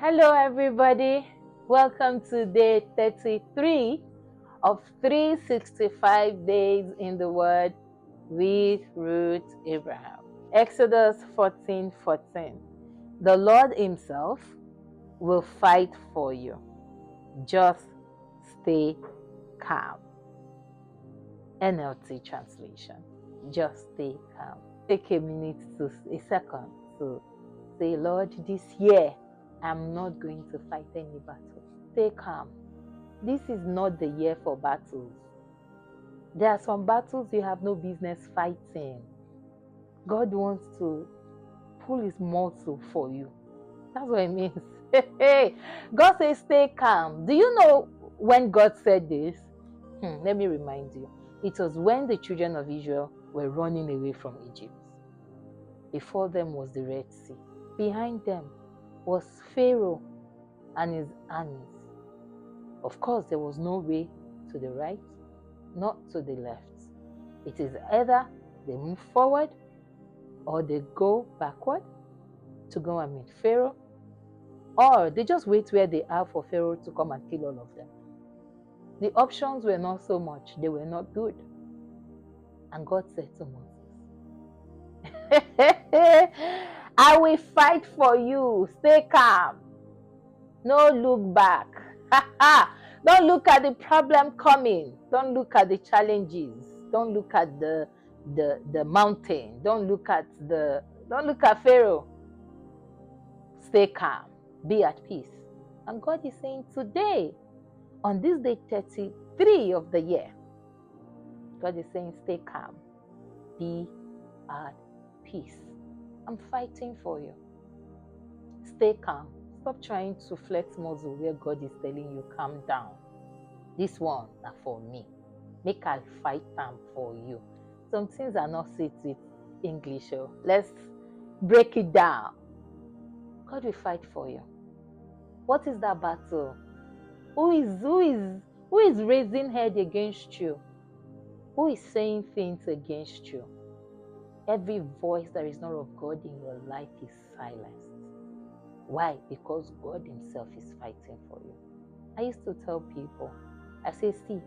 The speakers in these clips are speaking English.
Hello, everybody. Welcome to day 33 of 365 days in the Word with Ruth Abraham. Exodus 14:14. The Lord Himself will fight for you. Just stay calm. NLT translation. Just stay calm. Take a second to say, Lord, this year I'm not going to fight any battle. Stay calm. This is not the year for battles. There are some battles you have no business fighting. God wants to pull his muscle for you. That's what it means. God says stay calm. Do you know when God said this? Let me remind you. It was when the children of Israel were running away from Egypt. Before them was the Red Sea. Behind them was Pharaoh and his armies. Of course, there was no way to the right, not to the left. It is either they move forward or they go backward to go and meet Pharaoh, or they just wait where they are for Pharaoh to come and kill all of them. The options were not so much, they were not good. And God said to Moses, I will fight for you. Stay calm. No look back. Don't look at the problem coming. Don't look at the challenges. Don't look at the mountain. Don't look at Pharaoh. Stay calm. Be at peace. And God is saying today, on this day 33 of the year, God is saying stay calm. Be at peace. I'm fighting for you. Stay calm. Stop trying to flex muscle where God is telling you, calm down. This one are for me. Make I fight them for you. Some things are not said with English. So let's break it down. God will fight for you. What is that battle? Who is raising head against you? Who is saying things against you? Every voice that is not of God in your life is silenced. Why? Because God himself is fighting for you. I used to tell people, I say, see,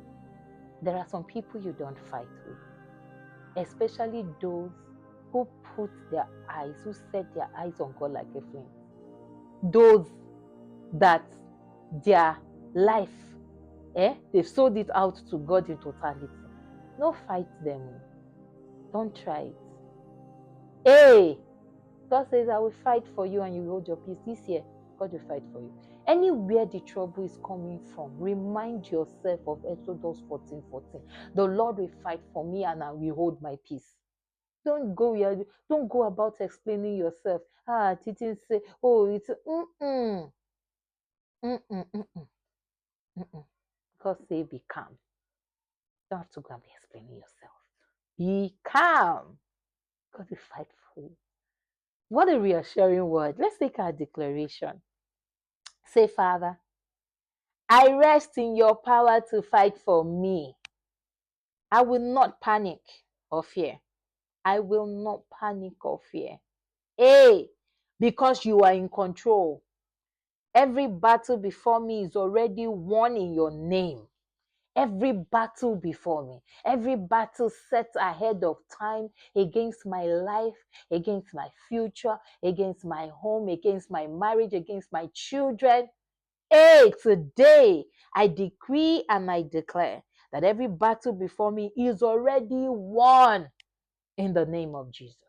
there are some people you don't fight with, especially those who set their eyes on God like a flame. Those that their life, they've sold it out to God in totality. No, fight them. Don't try it. Hey! God says, I will fight for you and you will hold your peace. This year, God will fight for you. Anywhere the trouble is coming from, remind yourself of Exodus 14:14. The Lord will fight for me and I will hold my peace. Don't go about explaining yourself. Didn't say, oh, it's God say, be calm. You don't have to go and be explaining yourself. Be calm. God will fight for you. What a reassuring word. Let's take our declaration. Say, Father, I rest in your power to fight for me. I will not panic or fear. I will not panic or fear. Hey, because you are in control. Every battle before me is already won in your name. Every battle before me, every battle set ahead of time against my life, against my future, against my home, against my marriage, against my children. Hey, today I decree and I declare that every battle before me is already won in the name of Jesus.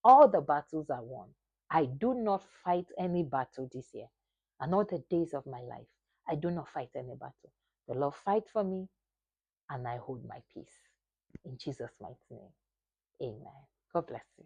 All the battles are won. I do not fight any battle this year. And all the days of my life, I do not fight any battle. The Lord fight for me and I hold my peace. In Jesus' mighty name, amen. God bless you.